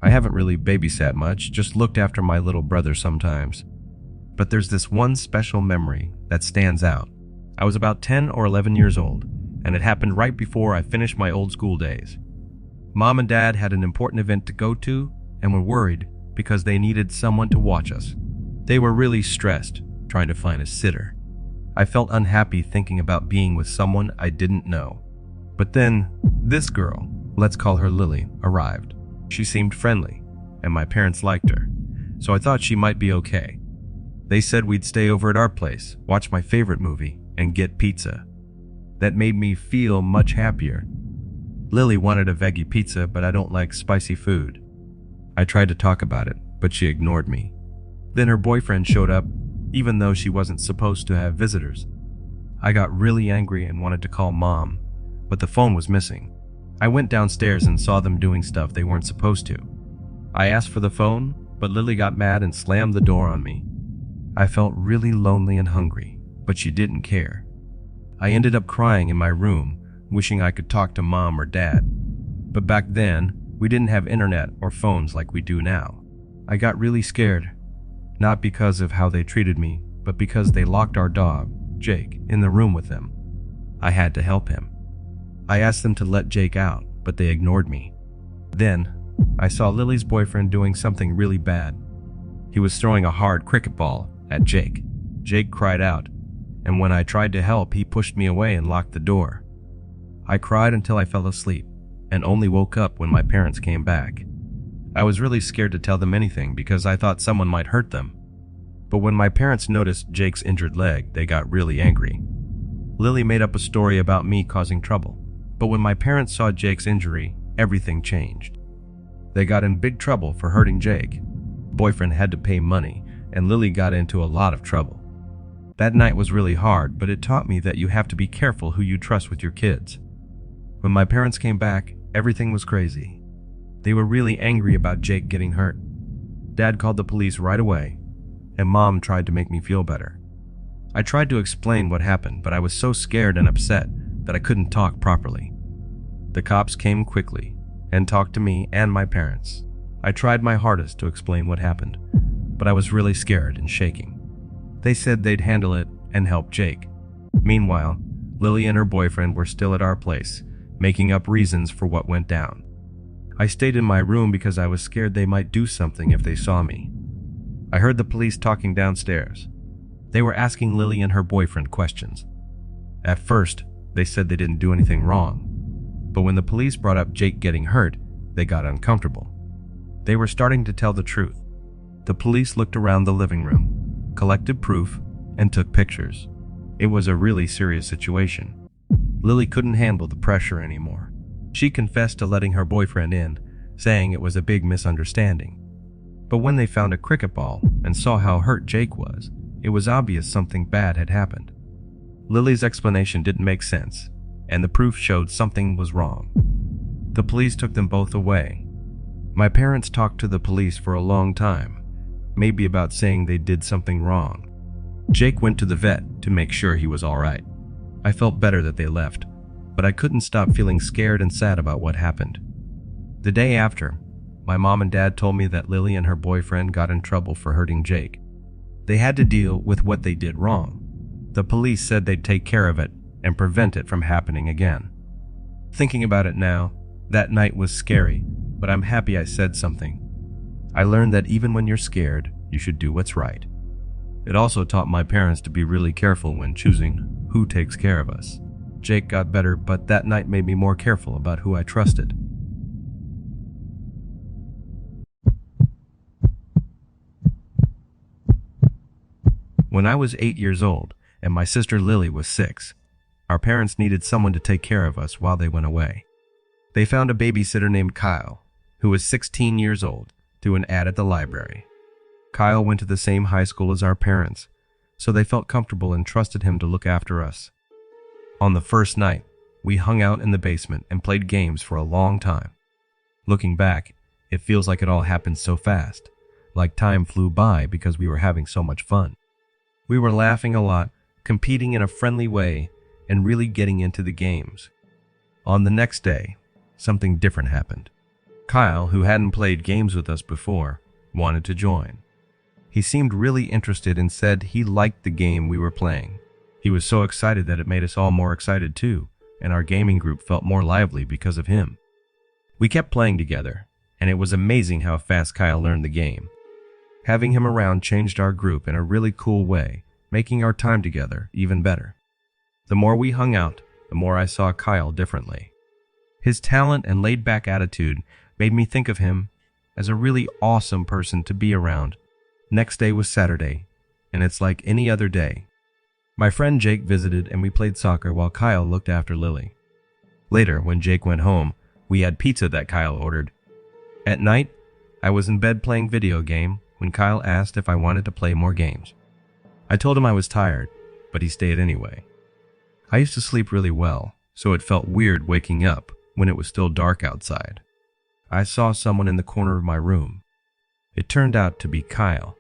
I haven't really babysat much, just looked after my little brother sometimes. But there's this one special memory that stands out. I was about 10 or 11 years old, and it happened right before I finished my old school days. Mom and Dad had an important event to go to and were worried because they needed someone to watch us. They were really stressed, trying to find a sitter. I felt unhappy thinking about being with someone I didn't know. But then, this girl, let's call her Lily, arrived. She seemed friendly, and my parents liked her, so I thought she might be okay. They said we'd stay over at our place, watch my favorite movie, and get pizza. That made me feel much happier. Lily wanted a veggie pizza, but I don't like spicy food. I tried to talk about it, but she ignored me. Then her boyfriend showed up, even though she wasn't supposed to have visitors. I got really angry and wanted to call Mom, but the phone was missing. I went downstairs and saw them doing stuff they weren't supposed to. I asked for the phone, but Lily got mad and slammed the door on me. I felt really lonely and hungry, but she didn't care. I ended up crying in my room, wishing I could talk to Mom or Dad. But back then, we didn't have internet or phones like we do now. I got really scared, not because of how they treated me, but because they locked our dog, Jake, in the room with them. I had to help him. I asked them to let Jake out, but they ignored me. Then, I saw Lily's boyfriend doing something really bad. He was throwing a hard cricket ball at Jake. Jake cried out, and when I tried to help, he pushed me away and locked the door. I cried until I fell asleep, and only woke up when my parents came back. I was really scared to tell them anything because I thought someone might hurt them. But when my parents noticed Jake's injured leg, they got really angry. Lily made up a story about me causing trouble. But when my parents saw Jake's injury, everything changed. They got in big trouble for hurting Jake. Boyfriend had to pay money, and Lily got into a lot of trouble. That night was really hard, but it taught me that you have to be careful who you trust with your kids. When my parents came back, everything was crazy. They were really angry about Jake getting hurt. Dad called the police right away, and Mom tried to make me feel better. I tried to explain what happened, but I was so scared and upset that I couldn't talk properly. The cops came quickly and talked to me and my parents. I tried my hardest to explain what happened, but I was really scared and shaking. They said they'd handle it and help Jake. Meanwhile, Lily and her boyfriend were still at our place, making up reasons for what went down. I stayed in my room because I was scared they might do something if they saw me. I heard the police talking downstairs. They were asking Lily and her boyfriend questions. At first, they said they didn't do anything wrong. But when the police brought up Jake getting hurt, they got uncomfortable. They were starting to tell the truth. The police looked around the living room, collected proof, and took pictures. It was a really serious situation. Lily couldn't handle the pressure anymore. She confessed to letting her boyfriend in, saying it was a big misunderstanding. But when they found a cricket ball and saw how hurt Jake was, it was obvious something bad had happened. Lily's explanation didn't make sense, and the proof showed something was wrong. The police took them both away. My parents talked to the police for a long time, maybe about saying they did something wrong. Jake went to the vet to make sure he was all right. I felt better that they left, but I couldn't stop feeling scared and sad about what happened. The day after, my mom and dad told me that Lily and her boyfriend got in trouble for hurting Jake. They had to deal with what they did wrong. The police said they'd take care of it and prevent it from happening again. Thinking about it now, that night was scary, but I'm happy I said something. I learned that even when you're scared, you should do what's right. It also taught my parents to be really careful when choosing who takes care of us. Jake got better, but that night made me more careful about who I trusted. When I was 8 years old, and my sister Lily was 6. Our parents needed someone to take care of us while they went away. They found a babysitter named Kyle, who was 16 years old, through an ad at the library. Kyle went to the same high school as our parents, so they felt comfortable and trusted him to look after us. On the first night, we hung out in the basement and played games for a long time. Looking back, it feels like it all happened so fast, like time flew by because we were having so much fun. We were laughing a lot, competing in a friendly way, and really getting into the games. On the next day, something different happened. Kyle, who hadn't played games with us before, wanted to join. He seemed really interested and said he liked the game we were playing. He was so excited that it made us all more excited too, and our gaming group felt more lively because of him. We kept playing together, and it was amazing how fast Kyle learned the game. Having him around changed our group in a really cool way, making our time together even better. The more we hung out, the more I saw Kyle differently. His talent and laid-back attitude made me think of him as a really awesome person to be around. Next day was Saturday, and it's like any other day. My friend Jake visited and we played soccer while Kyle looked after Lily. Later, when Jake went home, we had pizza that Kyle ordered. At night, I was in bed playing video game when Kyle asked if I wanted to play more games. I told him I was tired, but he stayed anyway. I used to sleep really well, so it felt weird waking up when it was still dark outside. I saw someone in the corner of my room. It turned out to be Kyle.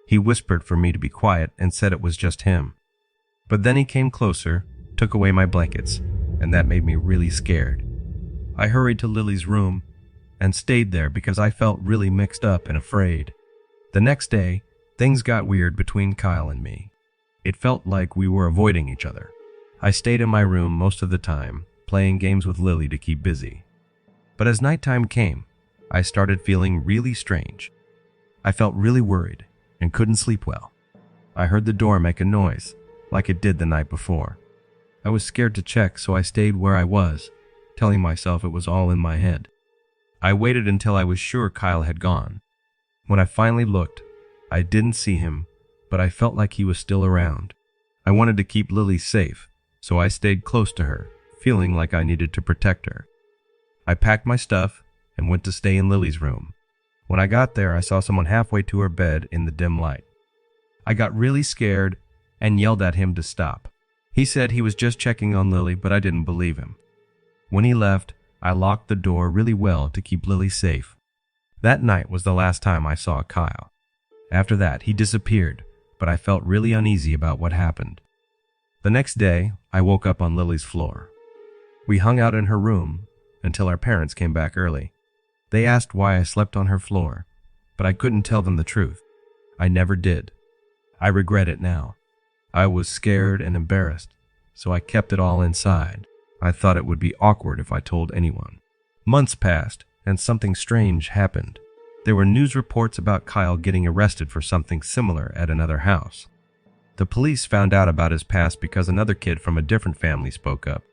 He whispered for me to be quiet and said it was just him. But then he came closer, took away my blankets, and that made me really scared. I hurried to Lily's room and stayed there because I felt really mixed up and afraid. The next day, things got weird between Kyle and me. It felt like we were avoiding each other. I stayed in my room most of the time, playing games with Lily to keep busy. But as nighttime came, I started feeling really strange. I felt really worried and couldn't sleep well. I heard the door make a noise, like it did the night before. I was scared to check, so I stayed where I was, telling myself it was all in my head. I waited until I was sure Kyle had gone. When I finally looked, I didn't see him, but I felt like he was still around. I wanted to keep Lily safe, so I stayed close to her, feeling like I needed to protect her. I packed my stuff and went to stay in Lily's room. When I got there, I saw someone halfway to her bed in the dim light. I got really scared and yelled at him to stop. He said he was just checking on Lily, but I didn't believe him. When he left, I locked the door really well to keep Lily safe. That night was the last time I saw Kyle. After that, he disappeared, but I felt really uneasy about what happened. The next day, I woke up on Lily's floor. We hung out in her room until our parents came back early. They asked why I slept on her floor, but I couldn't tell them the truth. I never did. I regret it now. I was scared and embarrassed, so I kept it all inside. I thought it would be awkward if I told anyone. Months passed, and something strange happened. There were news reports about Kyle getting arrested for something similar at another house. The police found out about his past because another kid from a different family spoke up.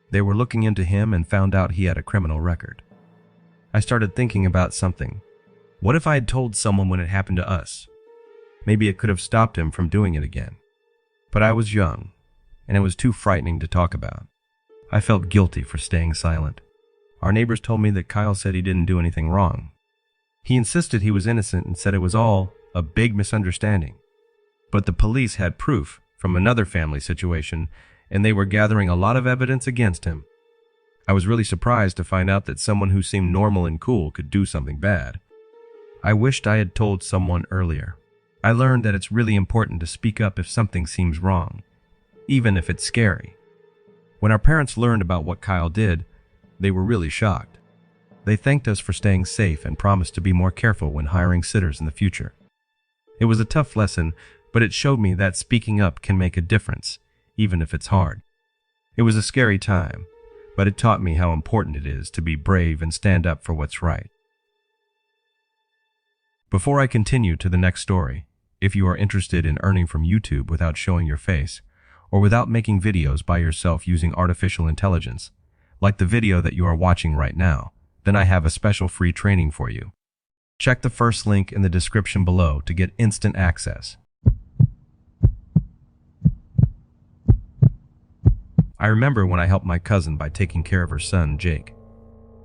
They were looking into him and found out he had a criminal record. I started thinking about something. What if I had told someone when it happened to us? Maybe it could have stopped him from doing it again. But I was young, and it was too frightening to talk about. I felt guilty for staying silent. Our neighbors told me that Kyle said he didn't do anything wrong. He insisted he was innocent and said it was all a big misunderstanding. But the police had proof from another family situation, and they were gathering a lot of evidence against him. I was really surprised to find out that someone who seemed normal and cool could do something bad. I wished I had told someone earlier. I learned that it's really important to speak up if something seems wrong, even if it's scary. When our parents learned about what Kyle did, they were really shocked. They thanked us for staying safe and promised to be more careful when hiring sitters in the future. It was a tough lesson, but it showed me that speaking up can make a difference, even if it's hard. It was a scary time, but it taught me how important it is to be brave and stand up for what's right. Before I continue to the next story, if you are interested in earning from YouTube without showing your face, or without making videos by yourself using artificial intelligence, like the video that you are watching right now, then I have a special free training for you. Check the first link in the description below to get instant access. I remember when I helped my cousin by taking care of her son, Jake.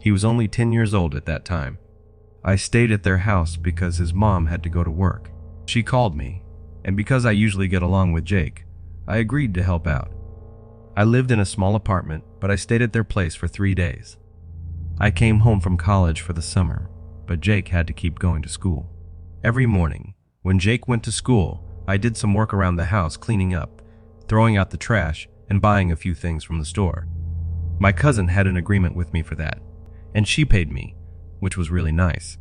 He was only 10 years old at that time. I stayed at their house because his mom had to go to work. She called me, and because I usually get along with Jake, I agreed to help out. I lived in a small apartment, but I stayed at their place for 3 days. I came home from college for the summer, but Jake had to keep going to school. Every morning, when Jake went to school, I did some work around the house cleaning up, throwing out the trash, and buying a few things from the store. My cousin had an agreement with me for that, and she paid me, which was really nice.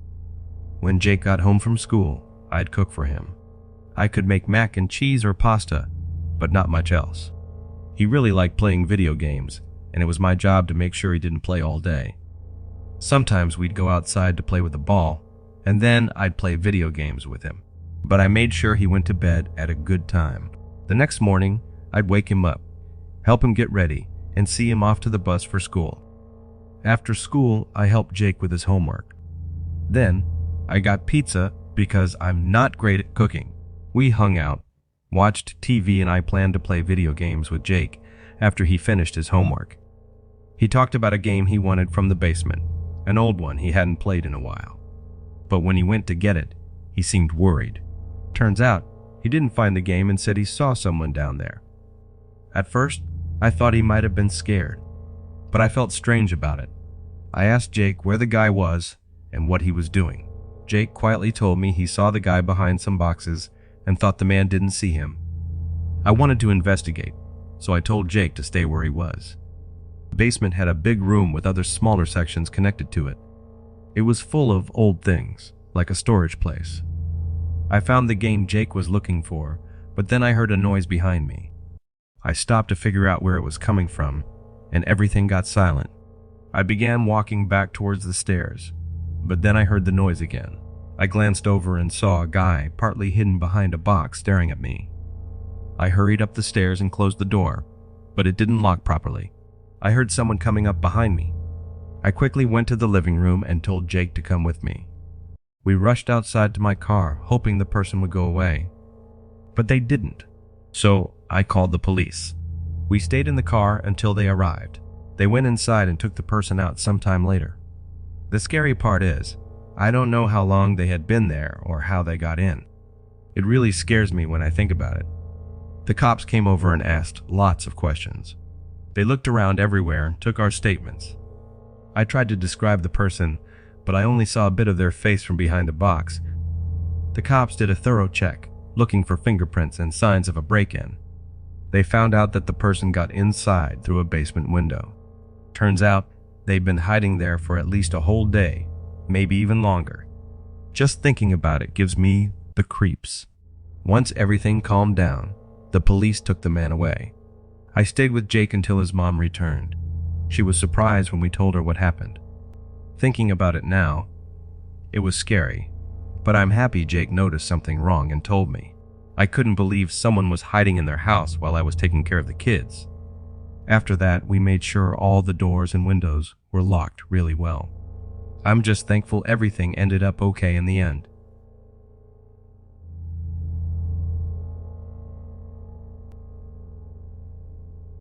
When Jake got home from school, I'd cook for him. I could make mac and cheese or pasta, but not much else. He really liked playing video games, and it was my job to make sure he didn't play all day. Sometimes we'd go outside to play with a ball, and then I'd play video games with him. But I made sure he went to bed at a good time. The next morning, I'd wake him up, help him get ready, and see him off to the bus for school. After school, I helped Jake with his homework. Then, I got pizza because I'm not great at cooking. We hung out, watched TV, and I planned to play video games with Jake after he finished his homework. He talked about a game he wanted from the basement, an old one he hadn't played in a while. But when he went to get it, he seemed worried. Turns out, he didn't find the game and said he saw someone down there. At first, I thought he might have been scared, but I felt strange about it. I asked Jake where the guy was and what he was doing. Jake quietly told me he saw the guy behind some boxes and thought the man didn't see him. I wanted to investigate, so I told Jake to stay where he was. The basement had a big room with other smaller sections connected to it. It was full of old things, like a storage place. I found the game Jake was looking for, but then I heard a noise behind me. I stopped to figure out where it was coming from, and everything got silent. I began walking back towards the stairs, but then I heard the noise again. I glanced over and saw a guy partly hidden behind a box staring at me. I hurried up the stairs and closed the door, but it didn't lock properly. I heard someone coming up behind me. I quickly went to the living room and told Jake to come with me. We rushed outside to my car, hoping the person would go away. But they didn't, so I called the police. We stayed in the car until they arrived. They went inside and took the person out sometime later. The scary part is, I don't know how long they had been there or how they got in. It really scares me when I think about it. The cops came over and asked lots of questions. They looked around everywhere and took our statements. I tried to describe the person, but I only saw a bit of their face from behind a box. The cops did a thorough check, looking for fingerprints and signs of a break-in. They found out that the person got inside through a basement window. Turns out, they'd been hiding there for at least a whole day, maybe even longer. Just thinking about it gives me the creeps. Once everything calmed down, the police took the man away. I stayed with Jake until his mom returned. She was surprised when we told her what happened. Thinking about it now, it was scary, but I'm happy Jake noticed something wrong and told me. I couldn't believe someone was hiding in their house while I was taking care of the kids. After that, we made sure all the doors and windows were locked really well. I'm just thankful everything ended up okay in the end.